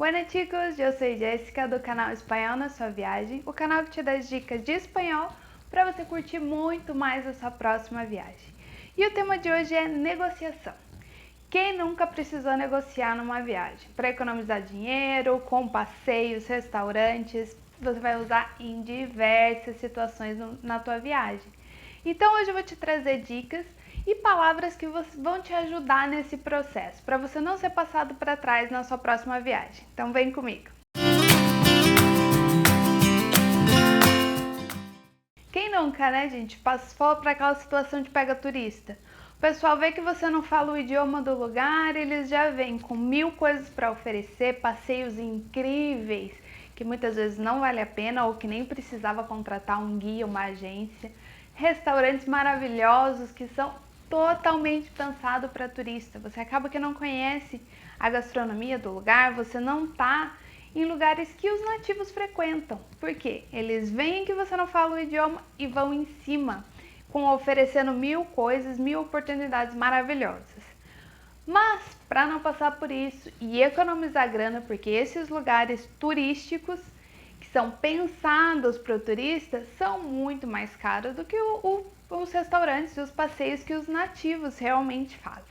Buenas chicos, eu sou Jéssica do canal Espanhol na Sua Viagem, o canal que te dá dicas de espanhol para você curtir muito mais a sua próxima viagem. E o tema de hoje é negociação. Quem nunca precisou negociar numa viagem? Para economizar dinheiro, com passeios, restaurantes, você vai usar em diversas situações na tua viagem. Então hoje eu vou te trazer dicas e palavras que vão te ajudar nesse processo, para você não ser passado para trás na sua próxima viagem. Então vem comigo! Quem nunca, né, gente, passou para aquela situação de pega turista? O pessoal vê que você não fala o idioma do lugar, eles já vêm com 1000 coisas para oferecer, passeios incríveis, que muitas vezes não vale a pena ou que nem precisava contratar um guia, uma agência, restaurantes maravilhosos que são totalmente pensados para turista. Você acaba que não conhece a gastronomia do lugar, você não está em lugares que os nativos frequentam. Por quê? Eles veem que você não fala o idioma e vão em cima, oferecendo 1000 coisas, 1000 oportunidades maravilhosas. Mas, para não passar por isso e economizar grana, porque esses lugares turísticos, que são pensados para o turista, são muito mais caros do que os restaurantes e os passeios que os nativos realmente fazem.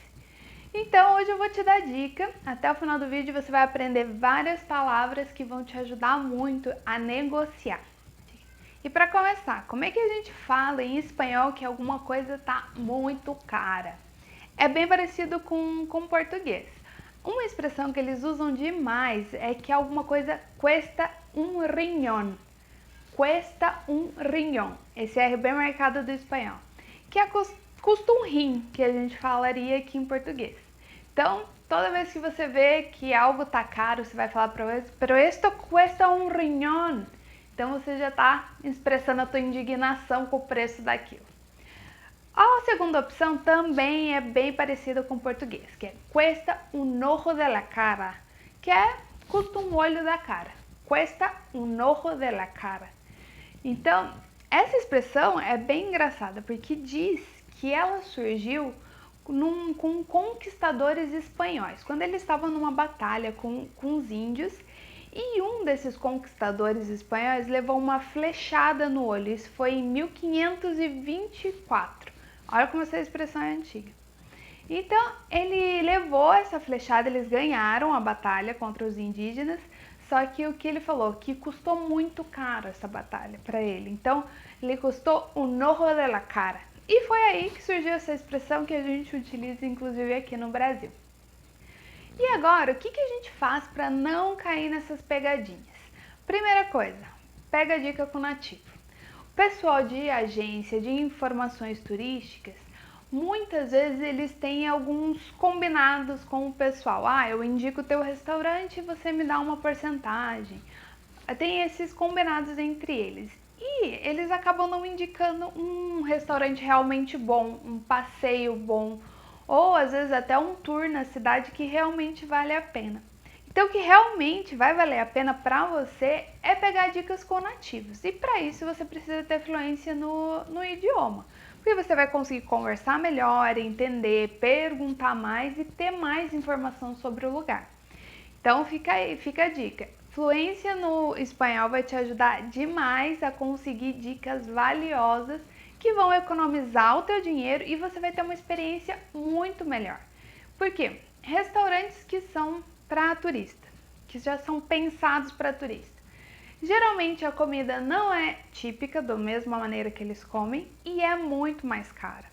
Então hoje eu vou te dar dica, até o final do vídeo você vai aprender várias palavras que vão te ajudar muito a negociar. E para começar, como é que a gente fala em espanhol que alguma coisa está muito cara? É bem parecido com português. Uma expressão que eles usam demais é que alguma coisa cuesta um riñón. Cuesta um riñón. Esse R bem marcado do espanhol. Que custa um rim, que a gente falaria aqui em português. Então, toda vez que você vê que algo tá caro, você vai falar pero esto cuesta um riñón. Então, você já está expressando a tua indignação com o preço daquilo. A segunda opção também é bem parecida com o português, que é cuesta un ojo de la cara, que custa um olho da cara. Cuesta un ojo de la cara. Então, essa expressão é bem engraçada, porque diz que ela surgiu com conquistadores espanhóis, quando eles estavam numa batalha com os índios, e um desses conquistadores espanhóis levou uma flechada no olho. Isso foi em 1524. Olha como essa expressão é antiga. Então, ele levou essa flechada, eles ganharam a batalha contra os indígenas, só que o que ele falou? Que custou muito caro essa batalha para ele. Então, ele custou un ojo de la cara. E foi aí que surgiu essa expressão que a gente utiliza, inclusive, aqui no Brasil. E agora, o que a gente faz para não cair nessas pegadinhas? Primeira coisa, pega a dica com o nativo. O pessoal de agência de informações turísticas, muitas vezes eles têm alguns combinados com o pessoal. Eu indico o teu restaurante e você me dá uma porcentagem. Tem esses combinados entre eles. E eles acabam não indicando um restaurante realmente bom, um passeio bom, ou às vezes até um tour na cidade que realmente vale a pena. Então, o que realmente vai valer a pena para você é pegar dicas com nativos. E para isso você precisa ter fluência no idioma. Porque você vai conseguir conversar melhor, entender, perguntar mais e ter mais informação sobre o lugar. Então fica a dica. Fluência no espanhol vai te ajudar demais a conseguir dicas valiosas que vão economizar o teu dinheiro e você vai ter uma experiência muito melhor. Por quê? Restaurantes que são para turista, que já são pensados para turista. Geralmente a comida não é típica da mesma maneira que eles comem e é muito mais cara.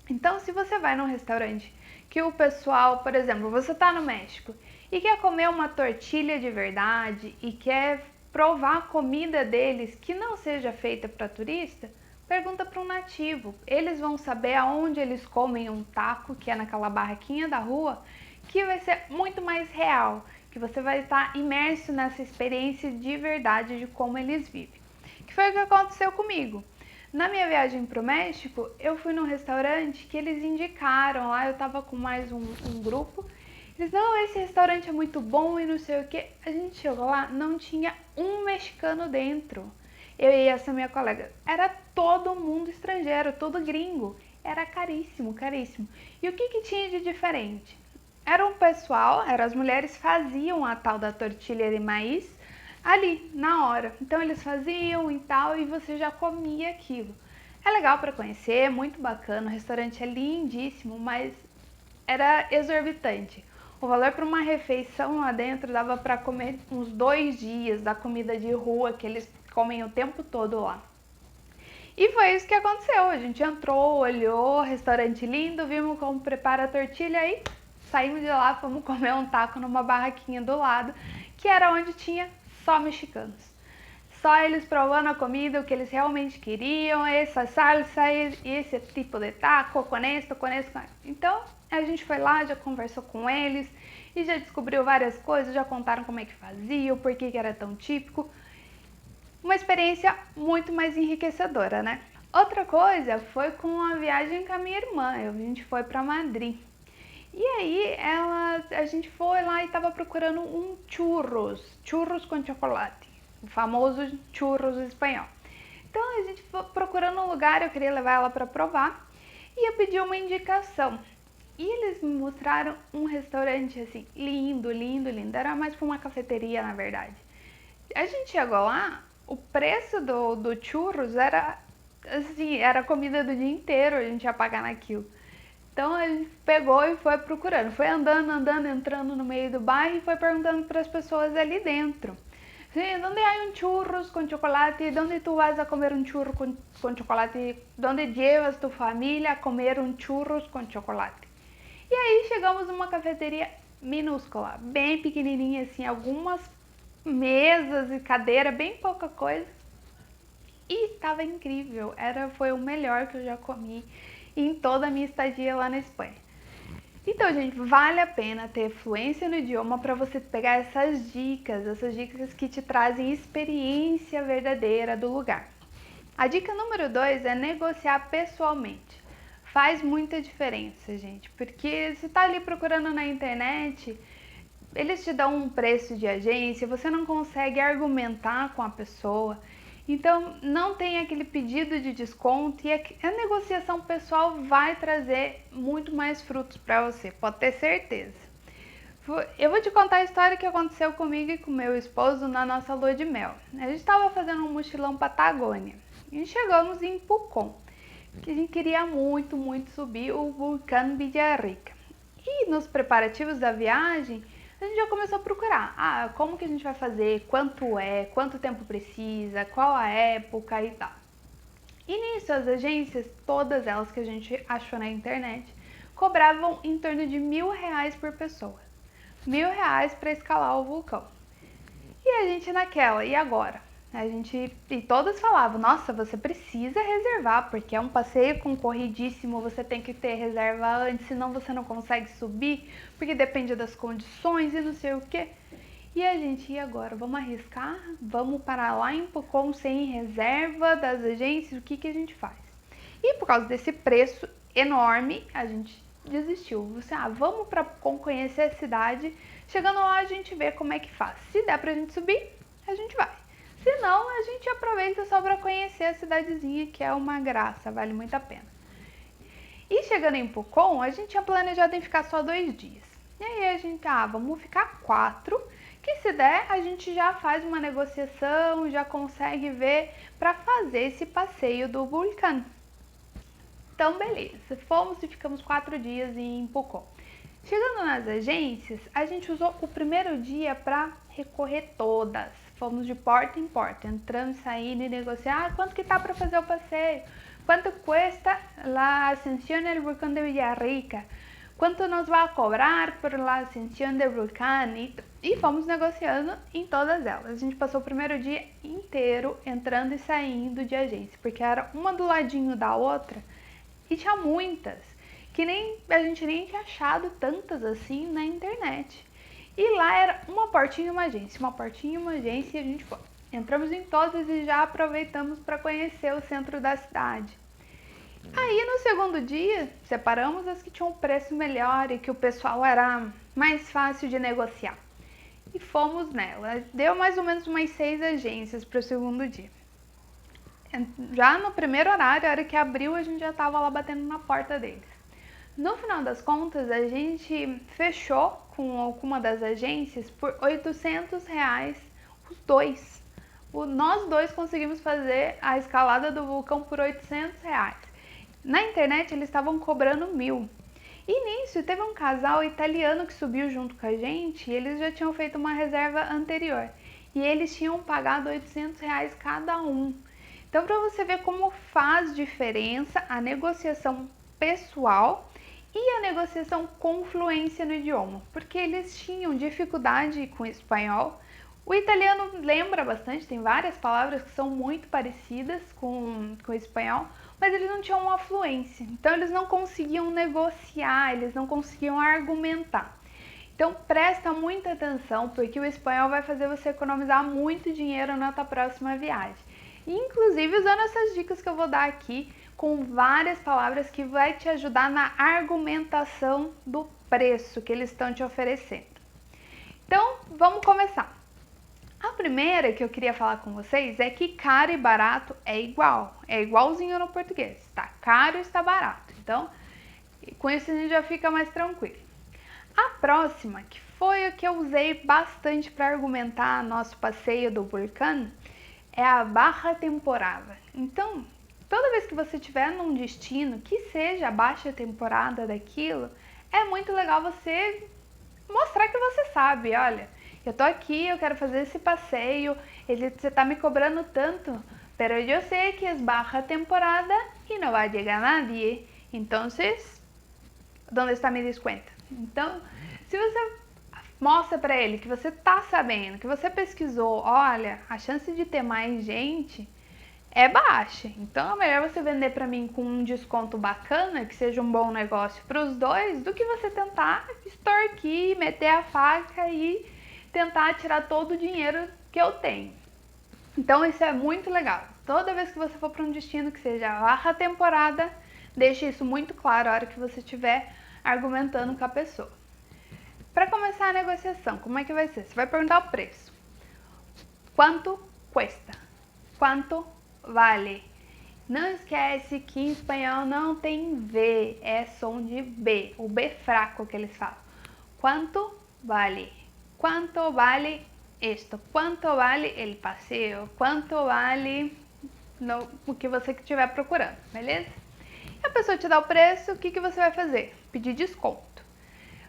Então, se você vai num restaurante que o pessoal, por exemplo, você está no México e quer comer uma tortilha de verdade e quer provar a comida deles que não seja feita para turista, pergunta para um nativo. Eles vão saber aonde eles comem um taco, que é naquela barraquinha da rua, que vai ser muito mais real, que você vai estar imerso nessa experiência de verdade de como eles vivem. Que foi o que aconteceu comigo. Na minha viagem para o México, eu fui num restaurante que eles indicaram lá, eu estava com mais um grupo. Eles, não, esse restaurante é muito bom e não sei o que. A gente chegou lá, não tinha um mexicano dentro. Eu e essa minha colega, era todo mundo estrangeiro, todo gringo. Era caríssimo, caríssimo. E o que tinha de diferente? Era um pessoal, as mulheres faziam a tal da tortilha de maíz ali, na hora. Então eles faziam e tal, e você já comia aquilo. É legal para conhecer, muito bacana, o restaurante é lindíssimo, mas era exorbitante. O valor para uma refeição lá dentro dava para comer uns 2 dias da comida de rua que eles comem o tempo todo lá. E foi isso que aconteceu. A gente entrou, olhou, restaurante lindo, vimos como prepara a tortilha e saímos de lá, fomos comer um taco numa barraquinha do lado, que era onde tinha só mexicanos. Só eles provando a comida, o que eles realmente queriam, essa salsa, esse tipo de taco, com esto, com esto. Então, a gente foi lá, já conversou com eles e já descobriu várias coisas, já contaram como é que fazia, o porquê que era tão típico. Uma experiência muito mais enriquecedora, né? Outra coisa foi com a viagem com a minha irmã, a gente foi para Madrid. E aí a gente foi lá e estava procurando um churros com chocolate, o famoso churros espanhol. Então a gente foi procurando um lugar, eu queria levar ela para provar e eu pedi uma indicação. E eles me mostraram um restaurante assim, lindo, lindo, lindo. Era mais para uma cafeteria, na verdade. A gente chegou lá, o preço do churros era assim, era comida do dia inteiro, a gente ia pagar naquilo. Então a gente pegou e foi procurando, foi andando, entrando no meio do bairro e foi perguntando para as pessoas ali dentro. Onde há um churros com chocolate? Onde tu vas a comer um churro com chocolate? Onde llevas tu família a comer um churros com chocolate? E aí chegamos numa cafeteria minúscula, bem pequenininha assim, algumas mesas e cadeira, bem pouca coisa. E estava incrível, foi o melhor que eu já comi em toda a minha estadia lá na Espanha. Então, gente, vale a pena ter fluência no idioma para você pegar essas dicas que te trazem experiência verdadeira do lugar. A dica número 2 é negociar pessoalmente. Faz muita diferença, gente, porque você está ali procurando na internet, eles te dão um preço de agência, você não consegue argumentar com a pessoa. Então, não tem aquele pedido de desconto e a negociação pessoal vai trazer muito mais frutos para você, pode ter certeza. Eu vou te contar a história que aconteceu comigo e com meu esposo na nossa lua de mel. A gente estava fazendo um mochilão Patagônia e chegamos em Pucón, que a gente queria muito, muito subir o vulcão Villarrica. E nos preparativos da viagem, a gente já começou a procurar, como que a gente vai fazer, quanto tempo precisa, qual a época e tal. E nisso as agências, todas elas que a gente achou na internet, cobravam em torno de R$1.000 por pessoa. R$1.000 para escalar o vulcão. E a gente naquela, e agora? E todas falavam, nossa, você precisa reservar, porque é um passeio concorridíssimo, você tem que ter reserva antes, senão você não consegue subir, porque depende das condições e não sei o que. E a gente, e agora? Vamos arriscar? Vamos parar lá em Pucón sem reserva das agências? O que a gente faz? E por causa desse preço enorme, a gente desistiu. Vamos para Pucón conhecer a cidade, chegando lá a gente vê como é que faz. Se der pra gente subir, a gente vai. Se não, a gente aproveita só para conhecer a cidadezinha, que é uma graça, vale muito a pena. E chegando em Pucón, a gente tinha planejado em ficar só 2 dias. E aí a gente, vamos ficar 4, que se der, a gente já faz uma negociação, já consegue ver para fazer esse passeio do vulcão. Então, beleza, fomos e ficamos 4 dias em Pucón. Chegando nas agências, a gente usou o primeiro dia para recorrer todas. Fomos de porta em porta, entrando, saindo e negociar quanto que tá para fazer o passeio, quanto cuesta a ascensión al volcán de Villarrica, quanto nos vai cobrar por la ascensión del volcán e fomos negociando em todas elas. A gente passou o primeiro dia inteiro entrando e saindo de agência, porque era uma do ladinho da outra e tinha muitas, que a gente nem tinha achado tantas assim na internet. E lá era uma portinha e uma agência, e a gente foi. Entramos em todas e já aproveitamos para conhecer o centro da cidade. Aí no segundo dia, separamos as que tinham um preço melhor e que o pessoal era mais fácil de negociar. E fomos nela. Deu mais ou menos umas 6 agências para o segundo dia. Já no primeiro horário, a hora que abriu, a gente já estava lá batendo na porta deles. No final das contas, a gente fechou com alguma das agências por R$ 800 os dois. Nós dois conseguimos fazer a escalada do vulcão por R$ 800. Na internet eles estavam cobrando 1.000. E nisso teve um casal italiano que subiu junto com a gente e eles já tinham feito uma reserva anterior. E eles tinham pagado R$ 800 cada um. Então, para você ver como faz diferença a negociação pessoal e a negociação com fluência no idioma, porque eles tinham dificuldade com o espanhol. O italiano lembra bastante, tem várias palavras que são muito parecidas com o espanhol, mas eles não tinham uma fluência, então eles não conseguiam negociar, eles não conseguiam argumentar. Então presta muita atenção, porque o espanhol vai fazer você economizar muito dinheiro na tua próxima viagem. Inclusive usando essas dicas que eu vou dar aqui, com várias palavras que vai te ajudar na argumentação do preço que eles estão te oferecendo. Então, vamos começar. A primeira que eu queria falar com vocês é que caro e barato é igualzinho no português, está caro e está barato. Então, com isso a gente já fica mais tranquilo. A próxima, que foi a que eu usei bastante para argumentar nosso passeio do vulcão, é a baixa temporada. Então, toda vez que você estiver num destino que seja a baixa temporada daquilo, é muito legal você mostrar que você sabe, olha, eu tô aqui, eu quero fazer esse passeio, você tá me cobrando tanto, pero eu sei que é baixa temporada e não vai chegar nadie, então, onde está meu desconto? Então, se você mostra para ele que você tá sabendo, que você pesquisou, olha, a chance de ter mais gente é baixa, então é melhor você vender para mim com um desconto bacana, que seja um bom negócio para os dois, do que você tentar extorquir, meter a faca e tentar tirar todo o dinheiro que eu tenho. Então isso é muito legal. Toda vez que você for para um destino que seja baixa temporada, deixe isso muito claro a hora que você estiver argumentando com a pessoa. Para começar a negociação, como é que vai ser? Você vai perguntar o preço. Quanto custa? Quanto vale? Não esquece que em espanhol não tem V, é som de B, o B fraco que eles falam. Quanto vale? Quanto vale isto? Quanto vale el passeio? Quanto vale o que você estiver procurando, beleza? E a pessoa te dá o preço, o que você vai fazer? Pedir desconto.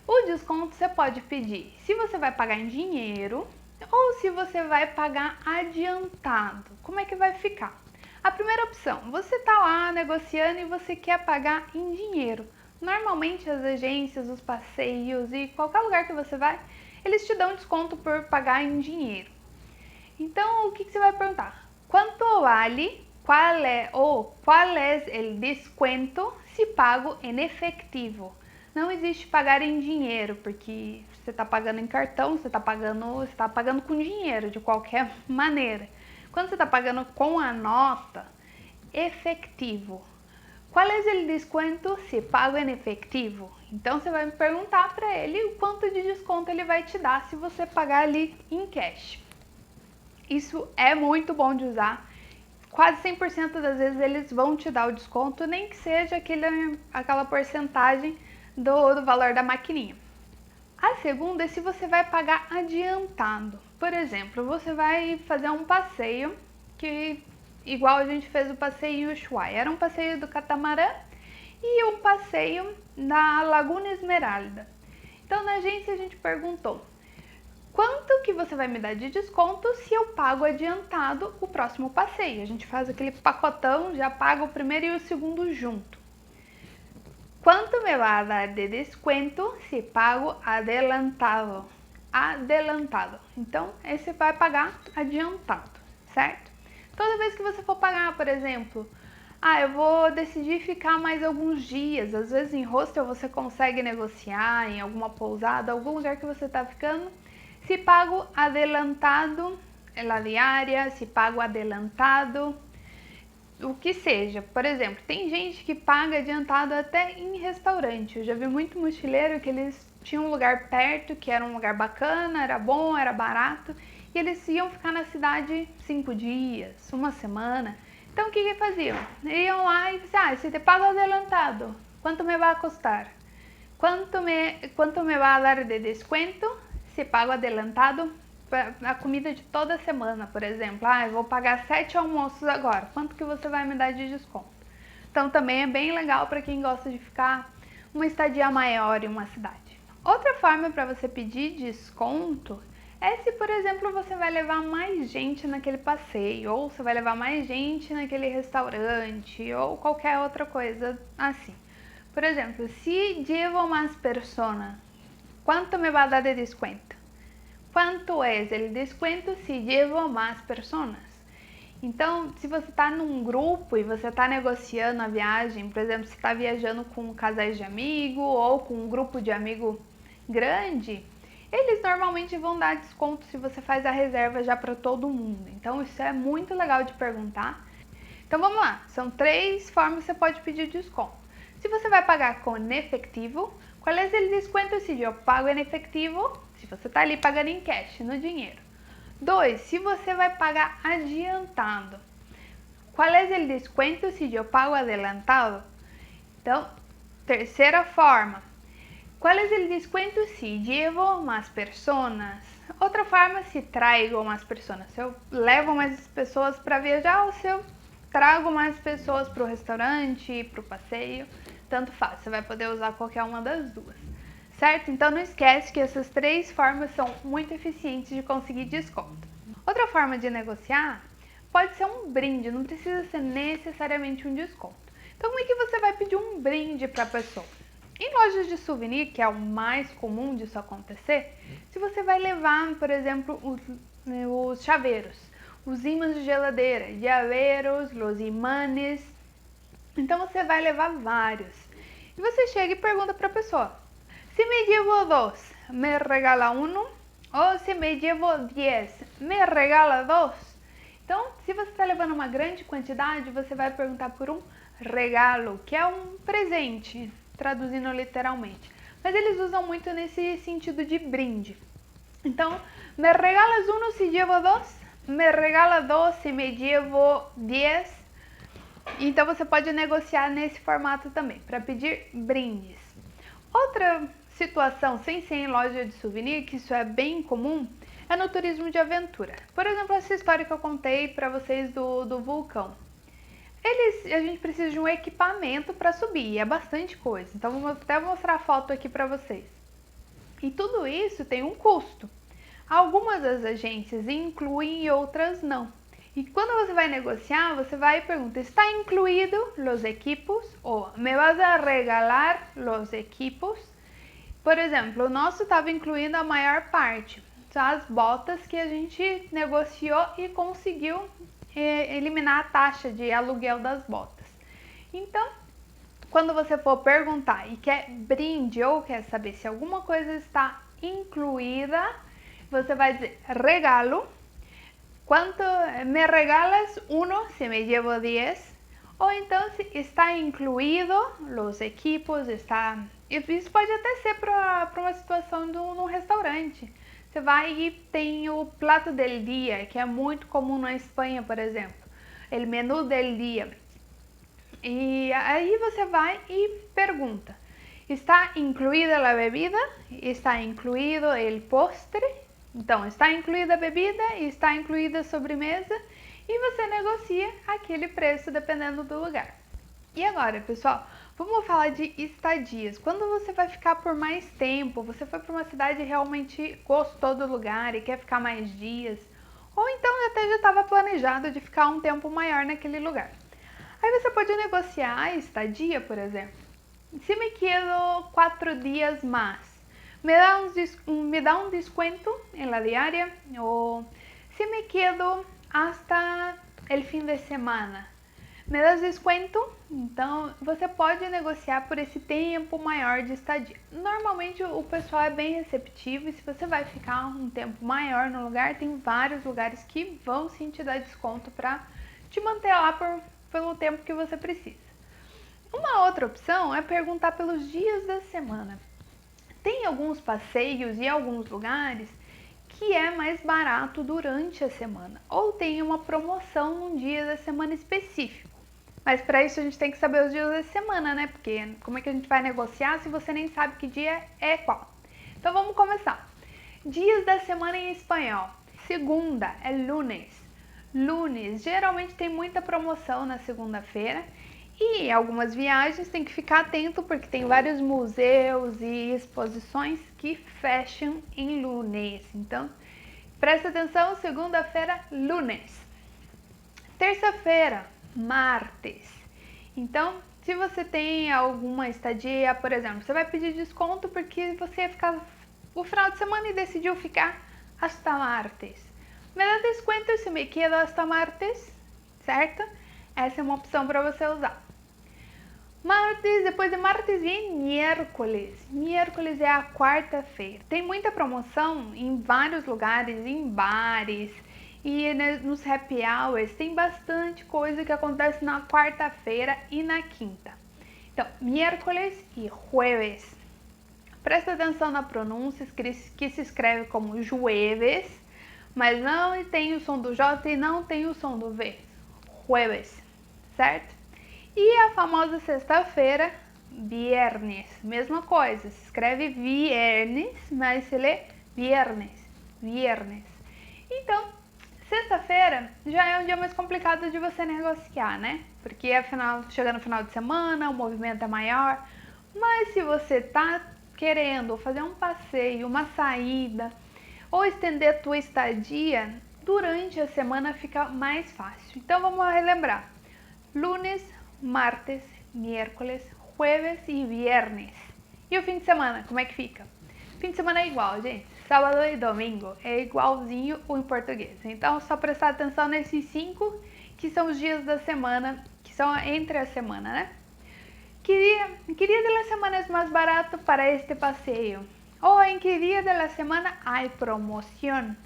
O desconto você pode pedir se você vai pagar em dinheiro ou se você vai pagar adiantado. Como é que vai ficar? A primeira opção, você está lá negociando e você quer pagar em dinheiro. Normalmente as agências, os passeios e qualquer lugar que você vai, eles te dão desconto por pagar em dinheiro. Então, o que você vai perguntar? Quanto vale? Qual é o desconto se pago em efetivo? Não existe pagar em dinheiro, porque você está pagando em cartão, você está pagando com dinheiro de qualquer maneira. Quando você está pagando com a nota, efetivo. Qual é o desconto se pago em efetivo? Então você vai me perguntar para ele o quanto de desconto ele vai te dar se você pagar ali em cash. Isso é muito bom de usar. Quase 100% das vezes eles vão te dar o desconto, nem que seja aquela porcentagem do valor da maquininha. A segunda é se você vai pagar adiantado. Por exemplo, você vai fazer um passeio que, igual a gente fez o passeio em Ushuaia, era um passeio do catamarã e um passeio na Laguna Esmeralda. Então na agência a gente perguntou, quanto que você vai me dar de desconto se eu pago adiantado o próximo passeio? A gente faz aquele pacotão, já paga o primeiro e o segundo junto. Quanto me vai dar de desconto se pago adelantado? Adelantado. Então, esse vai pagar adiantado, certo? Toda vez que você for pagar, por exemplo, eu vou decidir ficar mais alguns dias. Às vezes em hostel você consegue negociar, em alguma pousada, algum lugar que você está ficando. Se pago adelantado, é la diária, se pago adelantado, o que seja. Por exemplo, tem gente que paga adiantado até em restaurante. Eu já vi muito mochileiro que eles tinham um lugar perto, que era um lugar bacana, era bom, era barato, e eles iam ficar na cidade 5 dias, uma semana. Então o que faziam? Iam lá e diziam, se te pago adelantado, quanto me vai custar? quanto me vai dar de desconto se pago adelantado a comida de toda semana, por exemplo? Eu vou pagar 7 almoços agora, quanto que você vai me dar de desconto? Então também é bem legal para quem gosta de ficar uma estadia maior em uma cidade. Outra forma para você pedir desconto é se, por exemplo, você vai levar mais gente naquele passeio, ou você vai levar mais gente naquele restaurante, ou qualquer outra coisa assim. Por exemplo, se llevo más personas, ¿cuánto me va a dar de descuento? ¿Cuánto es el descuento si llevo más personas? Então, se você está num grupo e você está negociando a viagem, por exemplo, você está viajando com casais de amigo ou com um grupo de amigo grande, eles normalmente vão dar desconto se você faz a reserva já para todo mundo. Então, isso é muito legal de perguntar. Então, vamos lá. São 3 formas que você pode pedir desconto. Se você vai pagar com efectivo, qual é o desconto se eu pago em efetivo? Se você está ali pagando em cash, no dinheiro. 2. Se você vai pagar adiantado, qual é o desconto se eu pago adelantado? Então, terceira forma, qual é o desconto se llevo más personas? Outra forma, se traigo más personas, se eu levo mais pessoas para viajar ou se eu trago mais pessoas para o restaurante, para o passeio, tanto faz, você vai poder usar qualquer uma das duas, certo? Então não esquece que essas 3 formas são muito eficientes de conseguir desconto. Outra forma de negociar pode ser um brinde, não precisa ser necessariamente um desconto. Então como é que você vai pedir um brinde para a pessoa? Em lojas de souvenir, que é o mais comum disso acontecer, se você vai levar, por exemplo, os chaveiros, os ímãs de geladeira, llaveiros, los imanes, então você vai levar vários. E você chega e pergunta para a pessoa, se me llevo 2, me regala 1? Ou se me llevo 10, me regala 2? Então, se você está levando uma grande quantidade, você vai perguntar por um regalo, que é um presente, traduzindo literalmente. Mas eles usam muito nesse sentido de brinde. Então, me regalas 1 se llevo 2? Me regala 2 se me llevo 10? Então você pode negociar nesse formato também, para pedir brindes. Outra situação, sem ser em loja de souvenir, que isso é bem comum, é no turismo de aventura. Por exemplo, essa história que eu contei para vocês do vulcão. A gente precisa de um equipamento para subir, e é bastante coisa. Então, vou até mostrar a foto aqui para vocês. E tudo isso tem um custo. Algumas das agências incluem e outras não. E quando você vai negociar, você vai e pergunta, está incluído los equipos? Ou me vas a regalar los equipos? Por exemplo, o nosso estava incluindo a maior parte, são as botas que a gente negociou e conseguiu eliminar a taxa de aluguel das botas. Então, quando você for perguntar e quer brinde ou quer saber se alguma coisa está incluída, você vai dizer regalo. ¿Cuánto me regalas 1 se me llevo 10? Ou então se está incluído los equipos, isso pode até ser para uma situação num restaurante. Você vai e tem o plato del dia, que é muito comum na Espanha, por exemplo. El menú del dia. E aí você vai e pergunta, está incluída a bebida? Está incluído el postre? Então, está incluída a bebida e está incluída a sobremesa e você negocia aquele preço dependendo do lugar. E agora, pessoal, vamos falar de estadias. Quando você vai ficar por mais tempo, você foi para uma cidade e realmente gostou do lugar e quer ficar mais dias, ou então até já estava planejado de ficar um tempo maior naquele lugar. Aí você pode negociar a estadia, por exemplo. Se me quedo 4 dias mais, me dá un descuento en la diaria, o si me quedo hasta el fin de semana, me das desconto? Então você pode negociar por esse tempo maior de estadia. Normalmente o pessoal é bem receptivo e se você vai ficar um tempo maior no lugar, tem vários lugares que vão sim te dar desconto para te manter lá pelo tempo que você precisa. Uma outra opção é perguntar pelos dias da semana. Tem alguns passeios e alguns lugares que é mais barato durante a semana ou tem uma promoção num dia da semana específico. Mas para isso a gente tem que saber os dias da semana, né? Porque como é que a gente vai negociar se você nem sabe que dia é qual? Então vamos começar. Dias da semana em espanhol. Segunda é lunes. Lunes, geralmente tem muita promoção na segunda-feira. E algumas viagens tem que ficar atento porque tem vários museus e exposições que fecham em lunes. Então, presta atenção, segunda-feira, lunes. Terça-feira, martes. Então, se você tem alguma estadia, por exemplo, você vai pedir desconto porque você ia ficar o final de semana e decidiu ficar hasta martes. Me dá desconto se me quedo hasta martes, certo? Essa é uma opção para você usar. Martes, depois de martes vem miércoles. Miércoles é a quarta-feira. Tem muita promoção em vários lugares, em bares e nos happy hours. Tem bastante coisa que acontece na quarta-feira e na quinta. Então, miércoles e jueves. Presta atenção na pronúncia, que se escreve como jueves, mas não tem o som do J e não tem o som do V. Jueves, certo? E a famosa sexta-feira, viernes, mesma coisa, se escreve viernes, mas se lê viernes, viernes. Então, sexta-feira já é um dia mais complicado de você negociar, né? Porque afinal, chega no final de semana, o movimento é maior, mas se você tá querendo fazer um passeio, uma saída, ou estender a tua estadia, durante a semana fica mais fácil. Então vamos relembrar, lunes, martes, miércoles, jueves e viernes. E o fim de semana, como é que fica? Fim de semana é igual, gente. Sábado e domingo é igualzinho o em português. Então, só prestar atenção nesses 5 que são os dias da semana, que são entre a semana, né? ¿Qué día de la semana es más barato para este paseo? O ¿en qué día de la semana hay promoción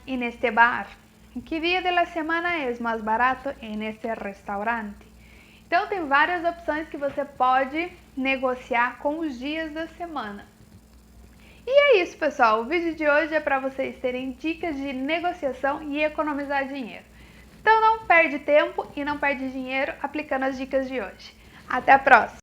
en este bar? ¿En qué día de la semana es más barato en este restaurante? Então, tem várias opções que você pode negociar com os dias da semana. E é isso, pessoal. O vídeo de hoje é para vocês terem dicas de negociação e economizar dinheiro. Então, não perde tempo e não perde dinheiro aplicando as dicas de hoje. Até a próxima!